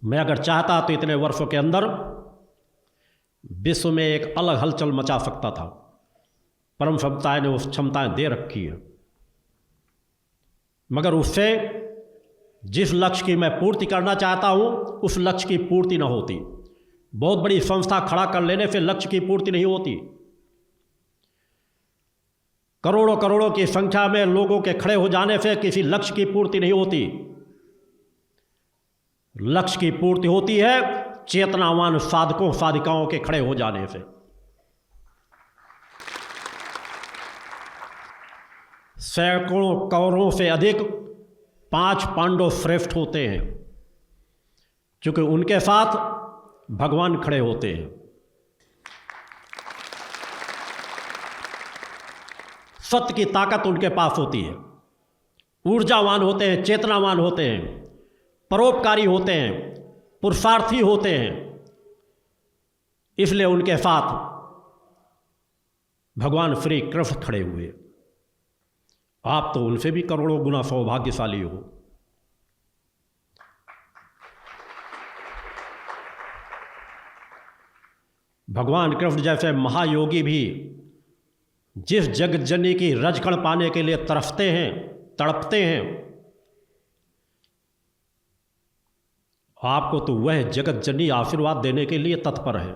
मैं अगर चाहता तो इतने वर्षों के अंदर विश्व में एक अलग हलचल मचा सकता था। परम क्षमताएं ने उस क्षमताएं दे रखी है, मगर उससे जिस लक्ष्य की मैं पूर्ति करना चाहता हूं उस लक्ष्य की पूर्ति न होती। बहुत बड़ी संस्था खड़ा कर लेने से लक्ष्य की पूर्ति नहीं होती। करोड़ों करोड़ों की संख्या में लोगों के खड़े हो जाने से किसी लक्ष्य की पूर्ति नहीं होती। लक्ष्य की पूर्ति होती है चेतनावान साधकों साधिकाओं के खड़े हो जाने से। सैकड़ों कौरवों से अधिक 5 पांडव श्रेष्ठ होते हैं, क्योंकि उनके साथ भगवान खड़े होते हैं। सत्य की ताकत उनके पास होती है, ऊर्जावान होते हैं, चेतनावान होते हैं, परोपकारी होते हैं, पुरुषार्थी होते हैं। इसलिए उनके साथ भगवान श्री कृष्ण खड़े हुए। आप तो उनसे भी करोड़ों गुना सौभाग्यशाली हो। भगवान कृष्ण जैसे महायोगी भी जिस जगत जननी की रजकण पाने के लिए तरसते हैं, तड़पते हैं, आपको तो वह जगत जननी आशीर्वाद देने के लिए तत्पर है।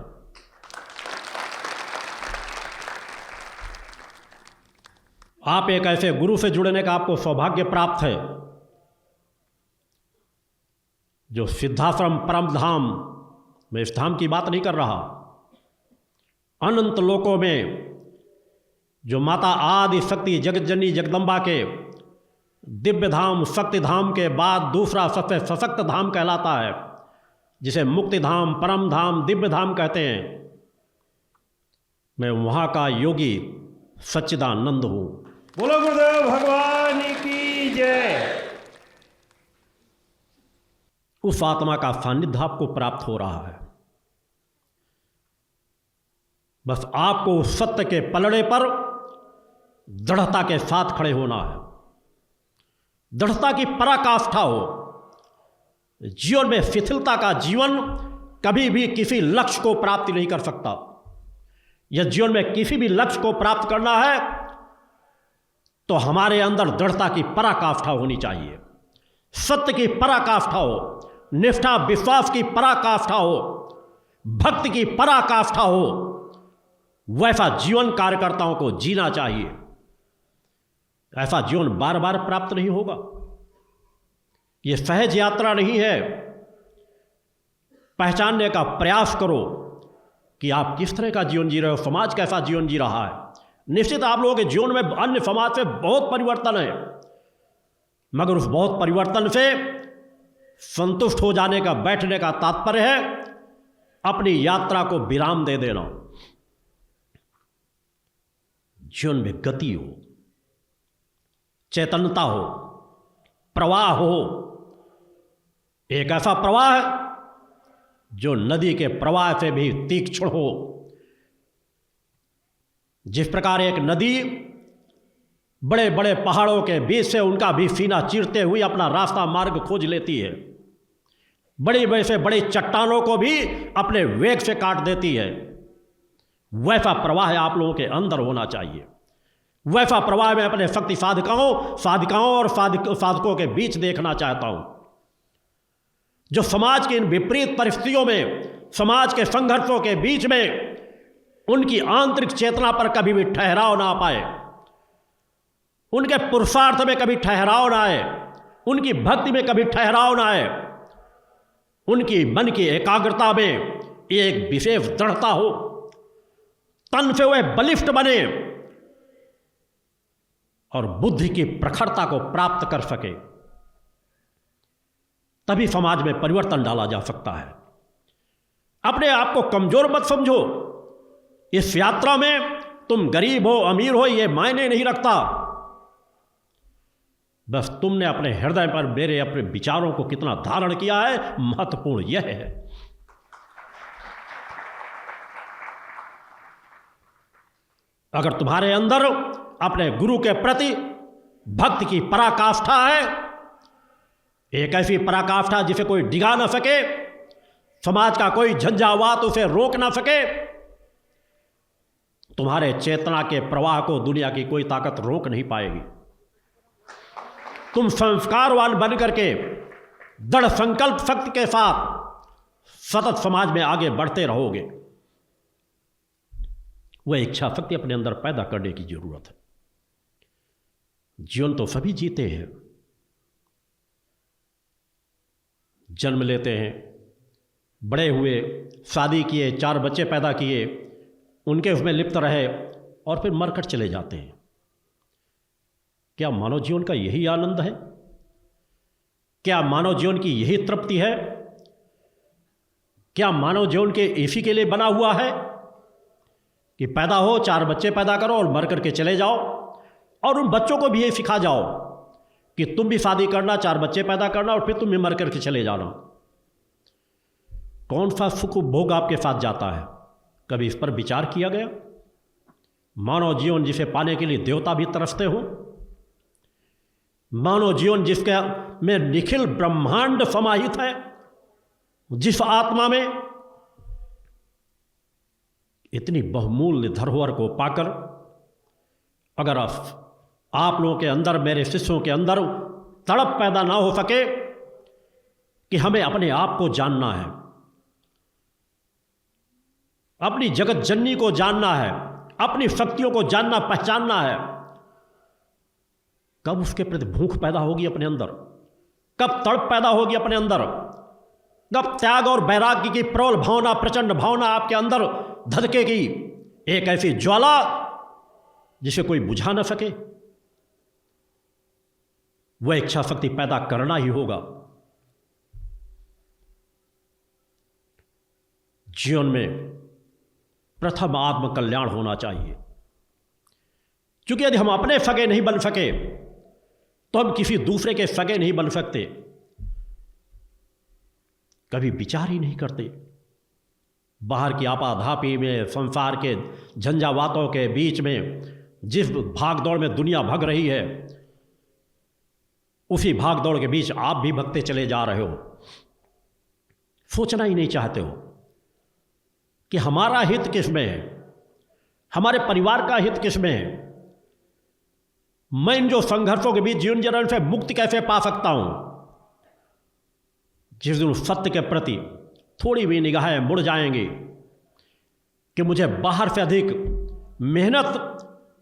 आप एक ऐसे गुरु से जुड़ने का आपको सौभाग्य प्राप्त है जो सिद्धाश्रम परम धाम, मैं इस धाम की बात नहीं कर रहा, अनंत लोकों में जो माता आदि शक्ति जगत जननी जगदम्बा के दिव्य धाम शक्ति धाम के बाद दूसरा सबसे सशक्त धाम कहलाता है, जिसे मुक्ति धाम, परम धाम, दिव्य धाम कहते हैं। मैं वहाँ का योगी सच्चिदानंद हूँ। बोलो गुरुदेव भगवान की जय। उस आत्मा का सानिध्य आपको प्राप्त हो रहा है। बस आपको उस सत्य के पलड़े पर दृढ़ता के साथ खड़े होना है। दृढ़ता की पराकाष्ठा हो। जीवन में शिथिलता का जीवन कभी भी किसी लक्ष्य को प्राप्त नहीं कर सकता। यह जीवन में किसी भी लक्ष्य को प्राप्त करना है तो हमारे अंदर दृढ़ता की पराकाष्ठा होनी चाहिए, सत्य की पराकाष्ठा हो, निष्ठा विश्वास की पराकाष्ठा हो, भक्ति की पराकाष्ठा हो। वैसा जीवन कार्यकर्ताओं को जीना चाहिए। ऐसा जीवन बार बार प्राप्त नहीं होगा। यह सहज यात्रा नहीं है। पहचानने का प्रयास करो कि आप किस तरह का जीवन जी रहे हो, समाज कैसा जीवन जी रहा है। निश्चित आप लोगों के जीवन में अन्य समाज से बहुत परिवर्तन है, मगर उस बहुत परिवर्तन से संतुष्ट हो जाने का, बैठने का तात्पर्य है अपनी यात्रा को विराम दे देना। जीवन में गति हो, चैतन्यता हो, प्रवाह हो। एक ऐसा प्रवाह है जो नदी के प्रवाह से भी तीक्ष्ण हो। जिस प्रकार एक नदी बड़े बड़े पहाड़ों के बीच से उनका भी सीना चीरते हुए अपना रास्ता मार्ग खोज लेती है, बड़ी वैसे बड़ी चट्टानों को भी अपने वेग से काट देती है, वैसा प्रवाह आप लोगों के अंदर होना चाहिए। वैसा प्रवाह मैं अपने शक्ति साधिकाओं और साधकों के बीच देखना चाहता हूं, जो समाज की इन विपरीत परिस्थितियों में, समाज के संघर्षों के बीच में उनकी आंतरिक चेतना पर कभी भी ठहराव ना पाए, उनके पुरुषार्थ में कभी ठहराव ना आए, उनकी भक्ति में कभी ठहराव ना आए, उनकी मन की एकाग्रता में एक विशेष दृढ़ता हो, तन से वह बलिष्ठ बने और बुद्धि की प्रखरता को प्राप्त कर सके। तभी समाज में परिवर्तन डाला जा सकता है। अपने आप को कमजोर मत समझो। इस यात्रा में तुम गरीब हो अमीर हो ये मायने नहीं रखता। बस तुमने अपने हृदय पर मेरे अपने विचारों को कितना धारण किया है, महत्वपूर्ण यह है। अगर तुम्हारे अंदर अपने गुरु के प्रति भक्ति की पराकाष्ठा है, एक ऐसी पराकाष्ठा जिसे कोई डिगा न सके, समाज का कोई झंझावात उसे रोक ना सके, तुम्हारे चेतना के प्रवाह को दुनिया की कोई ताकत रोक नहीं पाएगी। तुम संस्कारवान बन करके दृढ़ संकल्प शक्ति के साथ सतत समाज में आगे बढ़ते रहोगे। वह इच्छा शक्ति अपने अंदर पैदा करने की जरूरत है। जीवन तो सभी जीते हैं, जन्म लेते हैं, बड़े हुए, शादी किए, 4 बच्चे पैदा किए, उनके उसमें लिप्त रहे और फिर मरकर चले जाते हैं। क्या मानव जीवन का यही आनंद है? क्या मानव जीवन की यही तृप्ति है? क्या मानव जीवन के इसी के लिए बना हुआ है कि पैदा हो, 4 बच्चे पैदा करो और मर करके चले जाओ, और उन बच्चों को भी ये सिखा जाओ कि तुम भी शादी करना, 4 बच्चे पैदा करना और फिर तुम भी मर करके चले जाना? कौन सा सुख भोग आपके साथ जाता है? कभी इस पर विचार किया गया? मानव जीवन जिसे पाने के लिए देवता भी तरसते हो, मानव जीवन जिसके में निखिल ब्रह्मांड समाहित है, जिस आत्मा में इतनी बहुमूल्य धरोहर को पाकर अगर आप लोगों के अंदर, मेरे शिष्यों के अंदर तड़प पैदा ना हो सके कि हमें अपने आप को जानना है, अपनी जगत जननी को जानना है, अपनी शक्तियों को जानना पहचानना है, कब उसके प्रति भूख पैदा होगी अपने अंदर? कब तड़प पैदा होगी अपने अंदर? कब त्याग और वैराग्य की प्रबल भावना, प्रचंड भावना आपके अंदर धधकेगी, एक ऐसी ज्वाला जिसे कोई बुझा न सके? वह इच्छा शक्ति पैदा करना ही होगा। जीवन में प्रथम आत्म कल्याण होना चाहिए, क्योंकि यदि हम अपने सगे नहीं बन सके तो हम किसी दूसरे के सगे नहीं बन सकते। कभी विचार ही नहीं करते। बाहर की आपाधापी में, संसार के झंझावातों के बीच में जिस भागदौड़ में दुनिया भग रही है, उसी भागदौड़ के बीच आप भी भगते चले जा रहे हो। सोचना ही नहीं चाहते हो कि हमारा हित किसमें है, हमारे परिवार का हित किसमें है, मैं इन जो संघर्षों के बीच जीवन जरण से मुक्ति कैसे पा सकता हूं। जिस दिन सत्य के प्रति थोड़ी भी निगाहें मुड़ जाएंगी कि मुझे बाहर से अधिक मेहनत,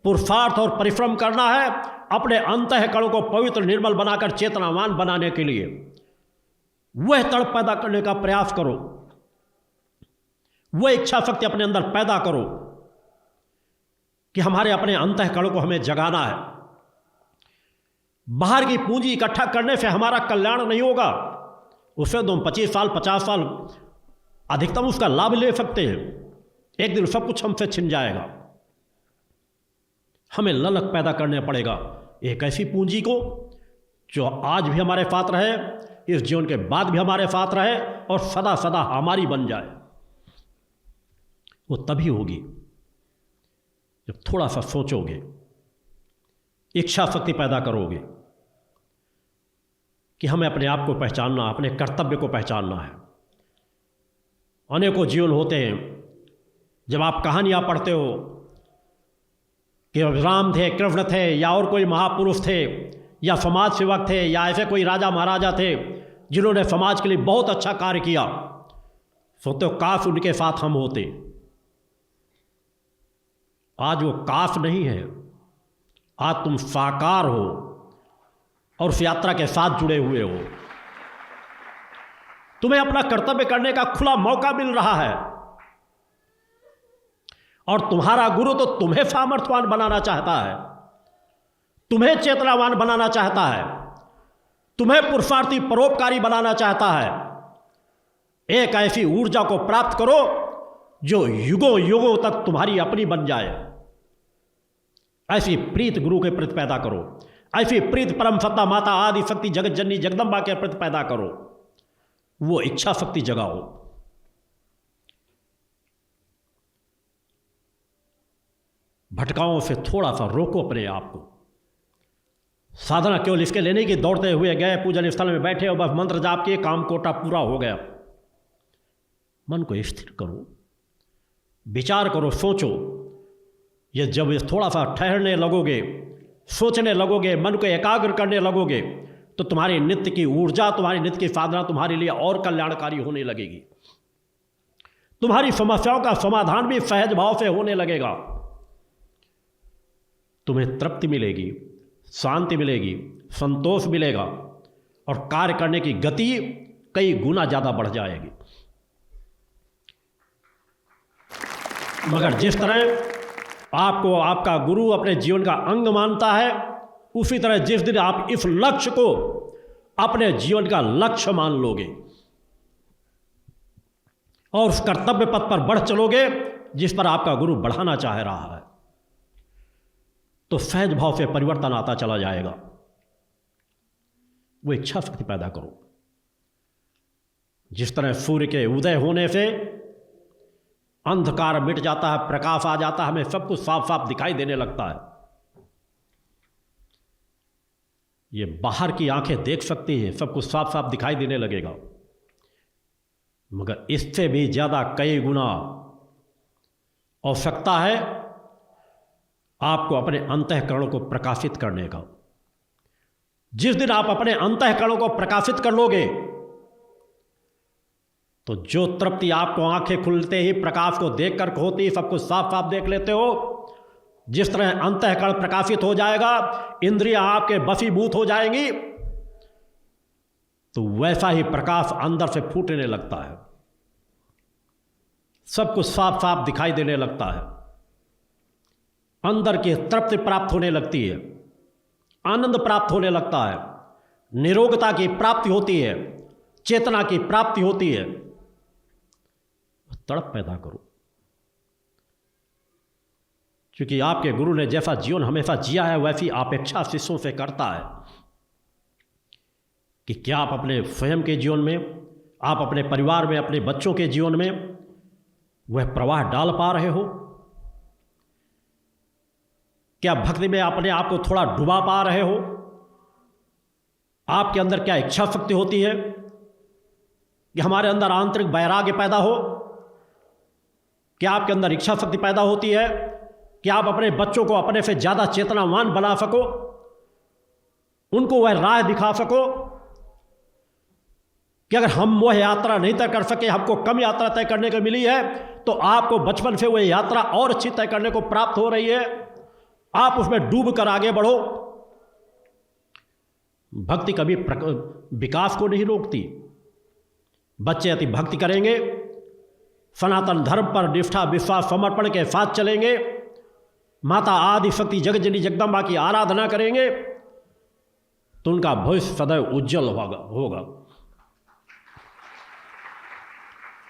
पुरुषार्थ और परिश्रम करना है अपने अंतःकरण को पवित्र निर्मल बनाकर चेतनावान बनाने के लिए, वह तड़प पैदा करने का प्रयास करो, वह इच्छा शक्ति अपने अंदर पैदा करो कि हमारे अपने अंतःकरण को हमें जगाना है। बाहर की पूंजी इकट्ठा करने से हमारा कल्याण नहीं होगा। उससे तुम 25 साल 50 साल अधिकतम उसका लाभ ले सकते हैं, एक दिन सब कुछ हमसे छिन जाएगा। हमें ललक पैदा करने पड़ेगा एक ऐसी पूंजी को जो आज भी हमारे साथ रहे, इस जीवन के बाद भी हमारे साथ रहे और सदा सदा हमारी बन जाए। वो तभी होगी जब थोड़ा सा सोचोगे, इच्छा शक्ति पैदा करोगे कि हमें अपने आप को पहचानना, अपने कर्तव्य को पहचानना है। अनेकों जीवन होते हैं, जब आप कहानियाँ पढ़ते हो कि राम थे, कृष्ण थे, या और कोई महापुरुष थे, या समाज सेवक थे, या ऐसे कोई राजा महाराजा थे जिन्होंने समाज के लिए बहुत अच्छा कार्य किया, सोचते हो काश उनके साथ हम होते। आज वो काश नहीं है, आज तुम साकार हो और उस यात्रा के साथ जुड़े हुए हो। तुम्हें अपना कर्तव्य करने का खुला मौका मिल रहा है और तुम्हारा गुरु तो तुम्हें सामर्थ्यवान बनाना चाहता है, तुम्हें चेतनावान बनाना चाहता है, तुम्हें पुरुषार्थी परोपकारी बनाना चाहता है। एक ऐसी ऊर्जा को प्राप्त करो जो युगों युगों तक तुम्हारी अपनी बन जाए। ऐसी प्रीत गुरु के प्रति पैदा करो, ऐसी प्रीत परम सत्ता माता आदि शक्ति जगत जननी जगदम्बा के प्रति पैदा करो। वो इच्छा शक्ति जगाओ। भटकाओं से थोड़ा सा रोको अपने आप को। साधना केवल इसके लेने की दौड़ते हुए गए पूजन स्थल में बैठे और बस मंत्र जाप किए, काम कोटा पूरा हो गया। मन को स्थिर करो, विचार करो, सोचो। ये जब ये थोड़ा सा ठहरने लगोगे, सोचने लगोगे, मन को एकाग्र करने लगोगे, तो तुम्हारी नित्य की ऊर्जा, तुम्हारी नित्य की साधना तुम्हारे लिए और कल्याणकारी होने लगेगी। तुम्हारी समस्याओं का समाधान भी सहज भाव से होने लगेगा। तुम्हें तृप्ति मिलेगी, शांति मिलेगी, संतोष मिलेगा और कार्य करने की गति कई गुना ज़्यादा बढ़ जाएगी। मगर जिस तरह आपको आपका गुरु अपने जीवन का अंग मानता है, उसी तरह जिस दिन आप इस लक्ष्य को अपने जीवन का लक्ष्य मान लोगे और उस कर्तव्य पथ पर बढ़ चलोगे जिस पर आपका गुरु बढ़ाना चाह रहा है, तो सहज भाव से परिवर्तन आता चला जाएगा। वो इच्छा शक्ति पैदा करो। जिस तरह सूर्य के उदय होने से अंधकार मिट जाता है, प्रकाश आ जाता है, हमें सब कुछ साफ साफ दिखाई देने लगता है। ये बाहर की आंखें देख सकती हैं, सब कुछ साफ साफ दिखाई देने लगेगा, मगर इससे भी ज़्यादा कई गुना आवश्यकता है आपको अपने अंतःकरण को प्रकाशित करने का। जिस दिन आप अपने अंतःकरण को प्रकाशित कर लोगे, तो जो तृप्ति आपको आंखें खुलते ही प्रकाश को देखकर होती, सब कुछ साफ साफ देख लेते हो, जिस तरह अंतःकरण प्रकाशित हो जाएगा, इंद्रियां आपके वशीभूत हो जाएंगी, तो वैसा ही प्रकाश अंदर से फूटने लगता है, सब कुछ साफ साफ दिखाई देने लगता है, अंदर की तृप्ति प्राप्त होने लगती है, आनंद प्राप्त होने लगता है, निरोगता की प्राप्ति होती है, चेतना की प्राप्ति होती है। तड़प पैदा करो, क्योंकि आपके गुरु ने जैसा जीवन हमेशा जिया है वैसी अपेक्षा शिष्यों से करता है कि क्या आप अपने स्वयं के जीवन में, आप अपने परिवार में, अपने बच्चों के जीवन में वह प्रवाह डाल पा रहे हो? क्या भक्ति में अपने आप को थोड़ा डुबा पा रहे हो? आपके अंदर क्या इच्छा शक्ति होती है कि हमारे अंदर आंतरिक वैराग्य पैदा हो? क्या आपके अंदर इच्छा शक्ति पैदा होती है कि आप अपने बच्चों को अपने से ज़्यादा चेतनावान बना सको, उनको वह राह दिखा सको कि अगर हम वह यात्रा नहीं तय कर सके, हमको कम यात्रा तय करने को मिली है, तो आपको बचपन से वह यात्रा और अच्छी तय करने को प्राप्त हो रही है, आप उसमें डूब कर आगे बढ़ो। भक्ति कभी विकास को नहीं रोकती। बच्चे अति भक्ति करेंगे, सनातन धर्म पर निष्ठा विश्वास समर्पण के साथ चलेंगे, माता आदि शक्ति जगजननी जगदम्बा की आराधना करेंगे, तो उनका भविष्य सदैव उज्जवल होगा।